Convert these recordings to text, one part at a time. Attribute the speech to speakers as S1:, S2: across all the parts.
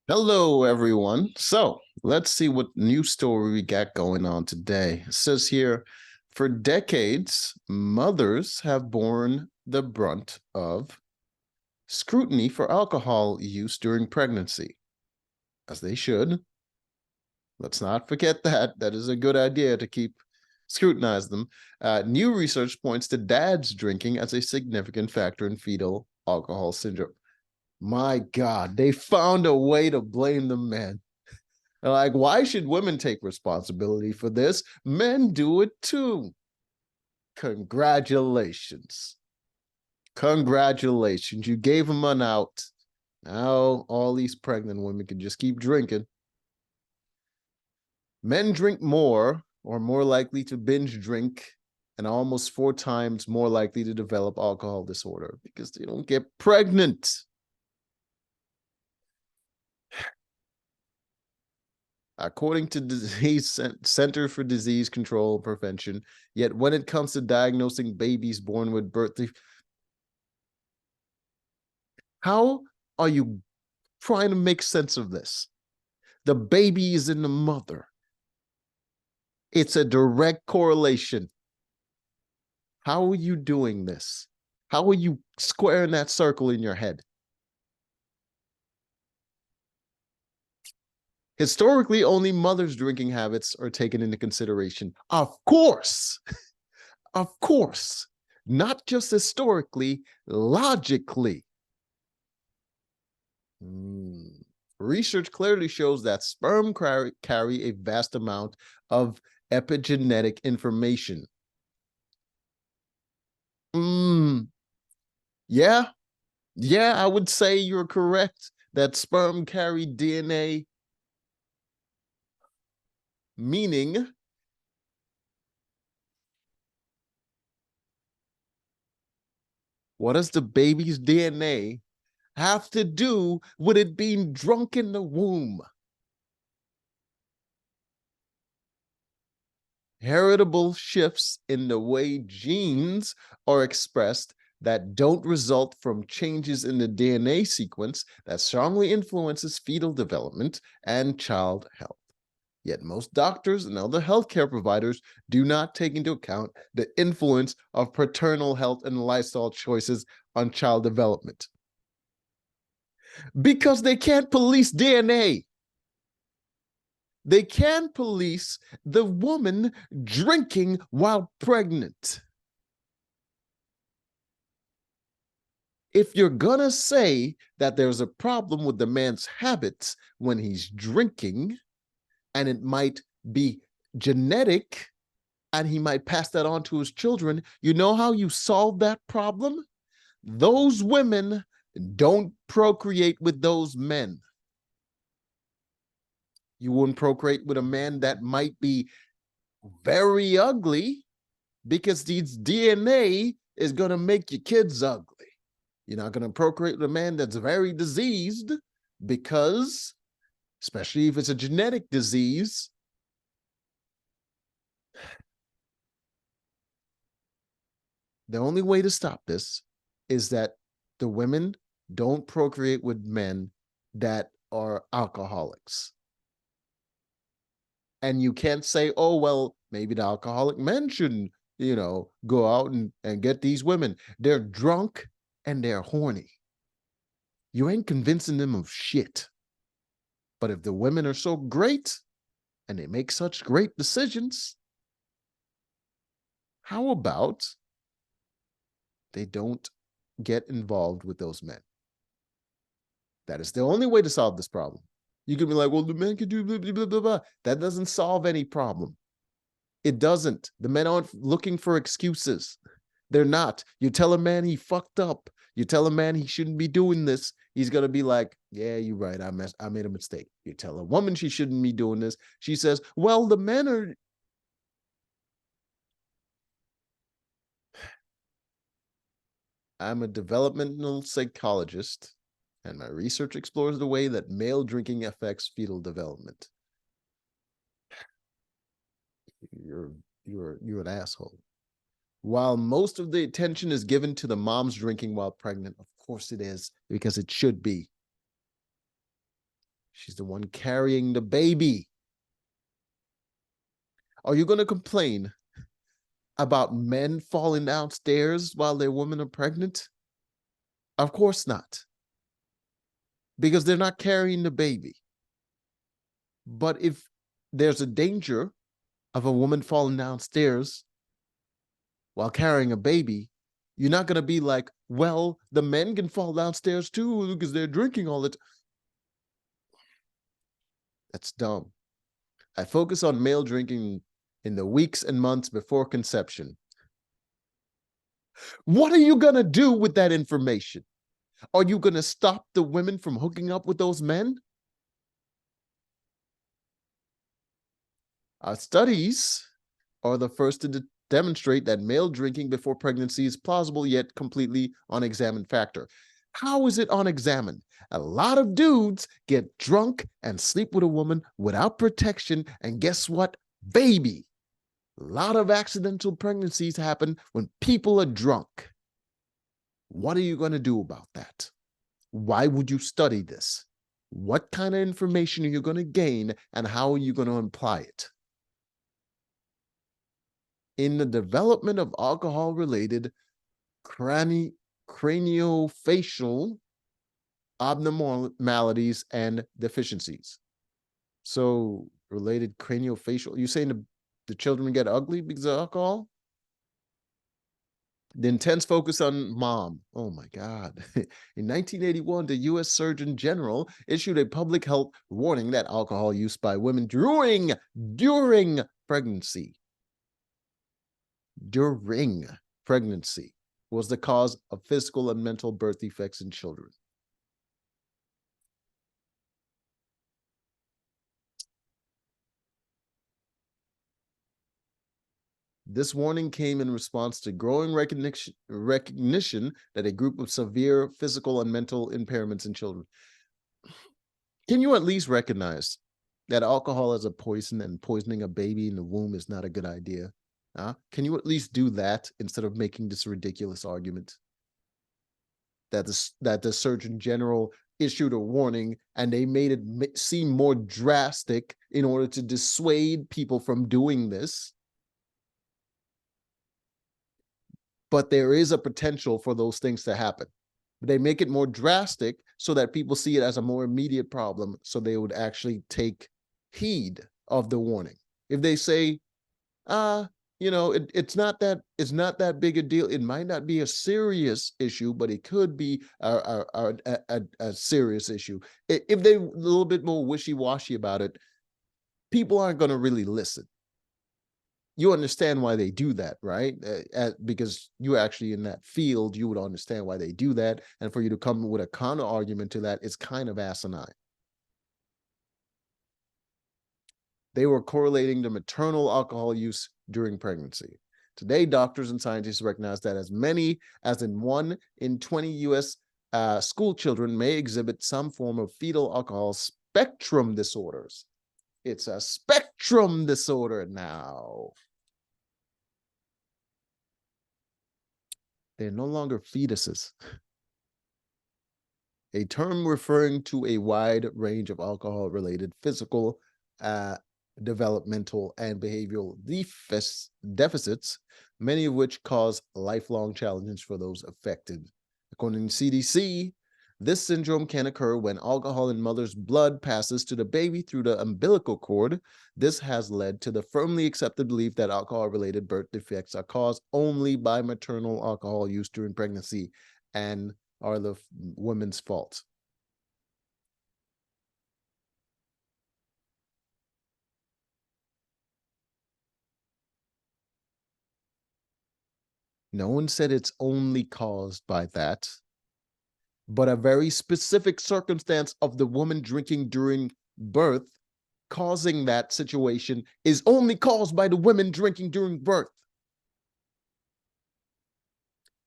S1: Hello, everyone. So let's see what new story we got going on today. It says here, for decades, mothers have borne the brunt of scrutiny for alcohol use during pregnancy, as they should. Let's not forget that. That is a good idea to keep scrutinize them. New research points to dads drinking as a significant factor in fetal alcohol syndrome. My God, they found a way to blame the men. Like, why should women take responsibility for this? Men do it too. Congratulations. Congratulations. You gave them an out. Now all these pregnant women can just keep drinking. Men drink more or more likely to binge drink and almost 4 times more likely to develop alcohol disorder because they don't get pregnant. According to Disease Center for Disease Control and Prevention, yet when it comes to diagnosing babies born with birth defects, how are you trying to make sense of this? The baby is in the mother. It's a direct correlation. How are you doing this? How are you squaring that circle in your head? Historically, only mothers' drinking habits are taken into consideration. Of course, of course, not just historically, logically. Research clearly shows that sperm carry a vast amount of epigenetic information. Yeah, yeah, I would say you're correct that sperm carry DNA, meaning what does the baby's DNA have to do with it being drunk in the womb? Heritable shifts in the way genes are expressed that don't result from changes in the DNA sequence that strongly influences fetal development and child health. Yet most doctors and other healthcare providers do not take into account the influence of paternal health and lifestyle choices on child development. Because they can't police DNA. They can police the woman drinking while pregnant. If you're gonna say that there's a problem with the man's habits when he's drinking, and it might be genetic, and he might pass that on to his children, you know how you solve that problem? Those women don't procreate with those men. You wouldn't procreate with a man that might be very ugly because these DNA is going to make your kids ugly. You're not going to procreate with a man that's very diseased because, especially if it's a genetic disease, the only way to stop this is that the women don't procreate with men that are alcoholics. And you can't say, oh, well, maybe the alcoholic men shouldn't, go out and get these women. They're drunk and they're horny. You ain't convincing them of shit. But if the women are so great and they make such great decisions, how about they don't get involved with those men? That is the only way to solve this problem. You can be like, well, the men can do blah, blah, blah, blah, blah. That doesn't solve any problem. It doesn't. The men aren't looking for excuses. They're not. You tell a man he fucked up. You tell a man he shouldn't be doing this. He's going to be like, yeah, you're right. I made a mistake. You tell a woman she shouldn't be doing this. She says, well, the men are. I'm a developmental psychologist, and my research explores the way that male drinking affects fetal development. You're you're an asshole. While most of the attention is given to the moms drinking while pregnant, of course it is, because it should be. She's the one carrying the baby. Are you going to complain about men falling downstairs while their women are pregnant? Of course not, because they're not carrying the baby. But if there's a danger of a woman falling downstairs while carrying a baby, you're not going to be like, well, the men can fall downstairs too because they're drinking all the time. That's dumb. I focus on male drinking in the weeks and months before conception. What are you going to do with that information? Are you going to stop the women from hooking up with those men? Our studies are the first to demonstrate that male drinking before pregnancy is plausible yet completely unexamined factor. How is it unexamined? A lot of dudes get drunk and sleep with a woman without protection, and guess what? Baby. A lot of accidental pregnancies happen when people are drunk. What are you going to do about that? Why would you study this? What kind of information are you going to gain, and how are you going to apply it? In the development of alcohol-related craniofacial abnormalities and deficiencies. So related craniofacial, you saying the children get ugly because of alcohol? The intense focus on mom. Oh my God. In 1981, the US Surgeon General issued a public health warning that alcohol use by women during pregnancy was the cause of physical and mental birth defects in children. This warning came in response to growing recognition that a group of severe physical and mental impairments in children. Can you at least recognize that alcohol is a poison and poisoning a baby in the womb is not a good idea? Can you at least do that instead of making this ridiculous argument that the Surgeon General issued a warning and they made it seem more drastic in order to dissuade people from doing this? But there is a potential for those things to happen. They make it more drastic so that people see it as a more immediate problem, so they would actually take heed of the warning. If they say, it's not that big a deal. It might not be a serious issue, but it could be a serious issue. If they're a little bit more wishy-washy about it, people aren't going to really listen. You understand why they do that, right? Because you're actually in that field, you would understand why they do that. And for you to come with a counter argument to that, it's kind of asinine. They were correlating the maternal alcohol use during pregnancy. Today, doctors and scientists recognize that as many as in 1 in 20 U.S. School children may exhibit some form of fetal alcohol spectrum disorders. It's a spectrum disorder now. They're no longer fetuses. A term referring to a wide range of alcohol-related physical, developmental, and behavioral deficits, many of which cause lifelong challenges for those affected. According to CDC, this syndrome can occur when alcohol in mother's blood passes to the baby through the umbilical cord. This has led to the firmly accepted belief that alcohol-related birth defects are caused only by maternal alcohol use during pregnancy and are the woman's fault. No one said it's only caused by that, but a very specific circumstance of the woman drinking during birth causing that situation is only caused by the women drinking during birth.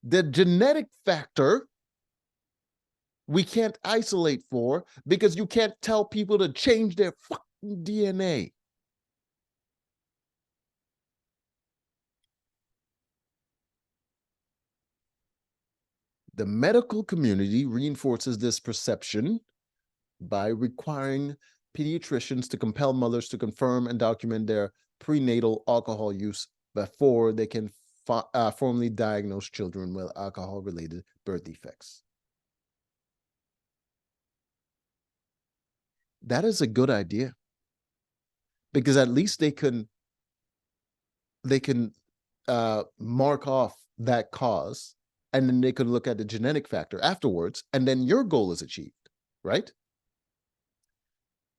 S1: The genetic factor we can't isolate for because you can't tell people to change their fucking DNA. The medical community reinforces this perception by requiring pediatricians to compel mothers to confirm and document their prenatal alcohol use before they can formally diagnose children with alcohol-related birth defects. That is a good idea, because at least they can mark off that cause, and then they could look at the genetic factor afterwards, and then your goal is achieved, right?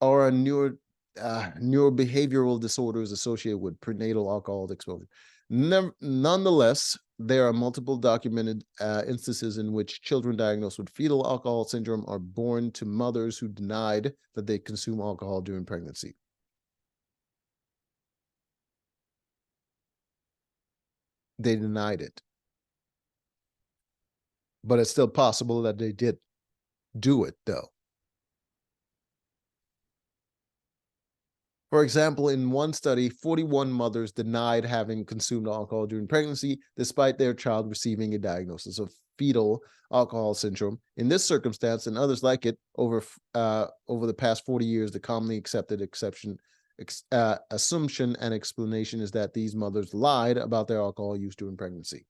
S1: Or a neurobehavioral disorders associated with prenatal alcohol exposure. Nonetheless, there are multiple documented instances in which children diagnosed with fetal alcohol syndrome are born to mothers who denied that they consume alcohol during pregnancy. They denied it. But it's still possible that they did do it, though. For example, in one study, 41 mothers denied having consumed alcohol during pregnancy, despite their child receiving a diagnosis of fetal alcohol syndrome. In this circumstance, and others like it, over the past 40 years, the commonly accepted assumption and explanation is that these mothers lied about their alcohol use during pregnancy.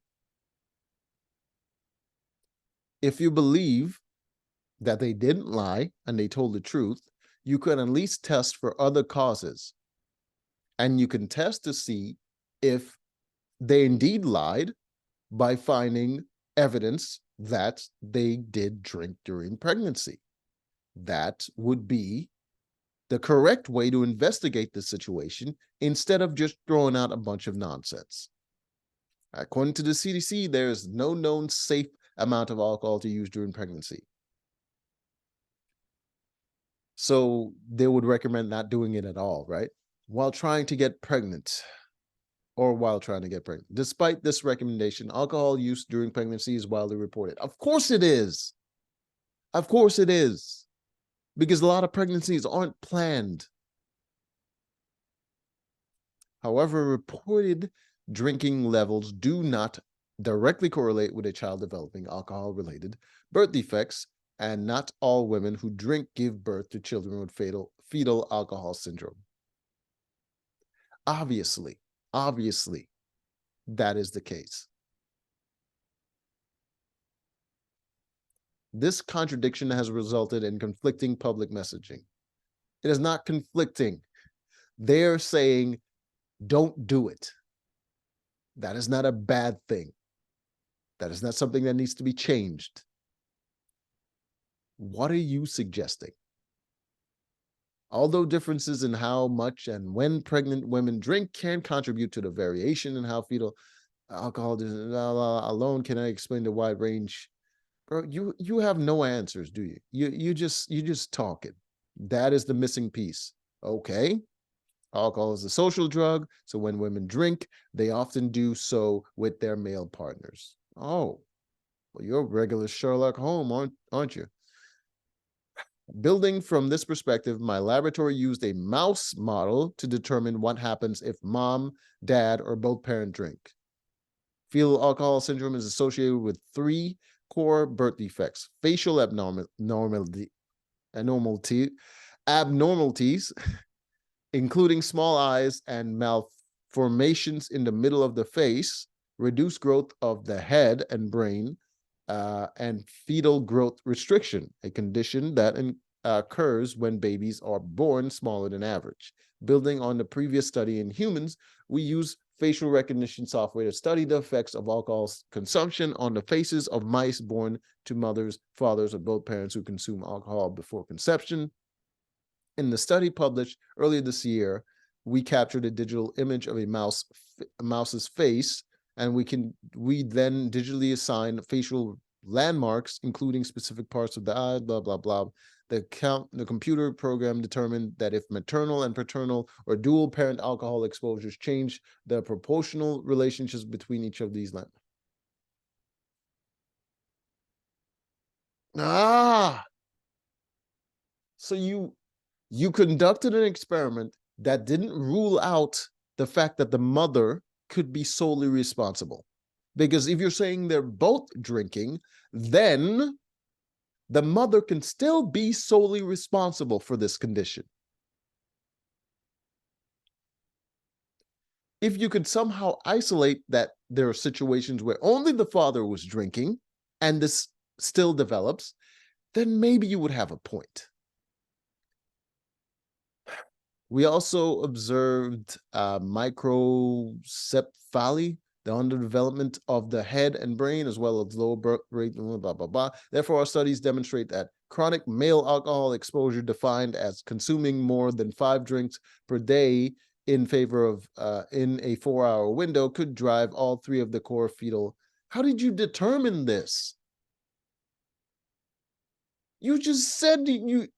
S1: If you believe that they didn't lie and they told the truth, you could at least test for other causes. And you can test to see if they indeed lied by finding evidence that they did drink during pregnancy. That would be the correct way to investigate the situation instead of just throwing out a bunch of nonsense. According to the CDC, there is no known safe amount of alcohol to use during pregnancy. So they would recommend not doing it at all, right? While trying to get pregnant. Despite this recommendation, alcohol use during pregnancy is widely reported. Of course it is. Of course it is. Because a lot of pregnancies aren't planned. However, reported drinking levels do not directly correlate with a child developing alcohol-related birth defects, and not all women who drink give birth to children with fetal alcohol syndrome. Obviously, that is the case. This contradiction has resulted in conflicting public messaging. It is not conflicting. They're saying, don't do it. That is not a bad thing. That is not something that needs to be changed. What are you suggesting? Although differences in how much and when pregnant women drink can contribute to the variation in how fetal alcohol alone cannot explain the wide range. Bro, you have no answers, do you? You just talking. That is the missing piece. Okay. Alcohol is a social drug, so when women drink, they often do so with their male partners. Oh, well, you're a regular Sherlock Holmes, aren't you? Building from this perspective, my laboratory used a mouse model to determine what happens if mom, dad, or both parents drink. Fetal alcohol syndrome is associated with 3 core birth defects: facial abnormalities, including small eyes and malformations in the middle of the face, reduced growth of the head and brain, and fetal growth restriction, a condition that occurs when babies are born smaller than average. Building on the previous study in humans, we use facial recognition software to study the effects of alcohol consumption on the faces of mice born to mothers, fathers, or both parents who consume alcohol before conception. In the study published earlier this year, we captured a digital image of a mouse's face, and we then digitally assign facial landmarks, including specific parts of the eye, blah, blah, blah. The computer program determined that if maternal and paternal or dual parent alcohol exposures change the proportional relationships between each of these landmarks. So you conducted an experiment that didn't rule out the fact that the mother could be solely responsible. Because if you're saying they're both drinking, then the mother can still be solely responsible for this condition. If you could somehow isolate that there are situations where only the father was drinking and this still develops, then maybe you would have a point. We also observed microcephaly, the underdevelopment of the head and brain, as well as low birth rate, blah, blah, blah. Therefore, our studies demonstrate that chronic male alcohol exposure defined as consuming more than 5 drinks per day in favor of in a 4-hour window could drive all 3 of the core fetal. How did you determine this? You just said you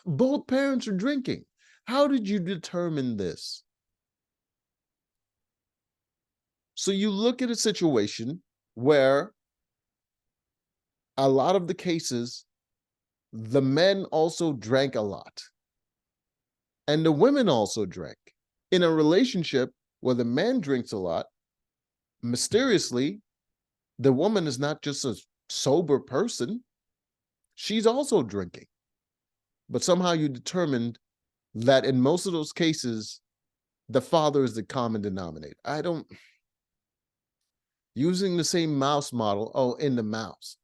S1: both parents are drinking. How did you determine this? So you look at a situation where a lot of the cases, the men also drank a lot and the women also drank. In a relationship where the man drinks a lot, mysteriously, the woman is not just a sober person, she's also drinking. But somehow you determined that in most of those cases, the father is the common denominator. I don't, using the same mouse model, in the mice,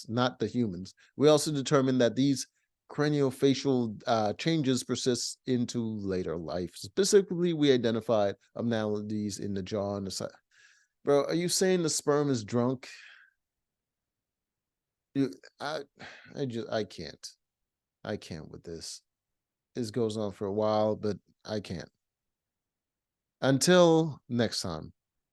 S1: not the humans. We also determined that these craniofacial changes persist into later life. Specifically, we identified abnormalities in the jaw and the side. Bro, are you saying the sperm is drunk? You, I, I can't. I can't with this. This goes on for a while, but I can't. Until next time.